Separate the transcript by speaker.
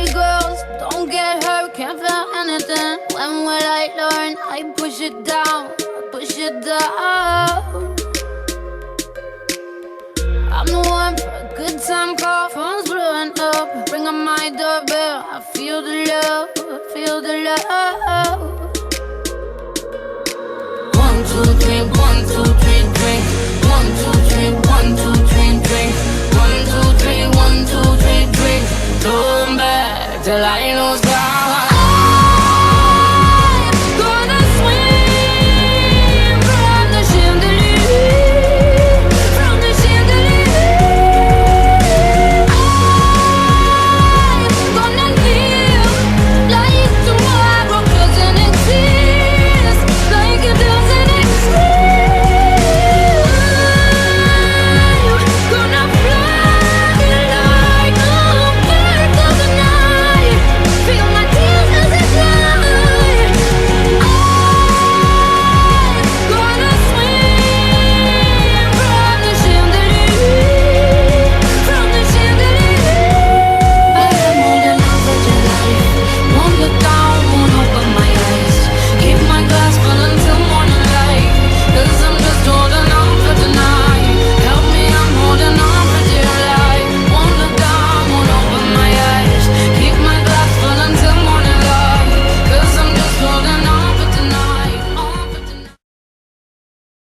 Speaker 1: Party girls, don't get hurt, can't feel anything. When will I learn? I push it down, push it down. I'm the one for a good time call, phone's blowing up. Ring on my doorbell, I feel the love, feel the love. 1, 2, 3, 1, 2, 3, drink. 1, 2, 3, 1, 2, 3, drink. 1, 2, 3, 1, 2, 3, drink. Turn back till I lose God.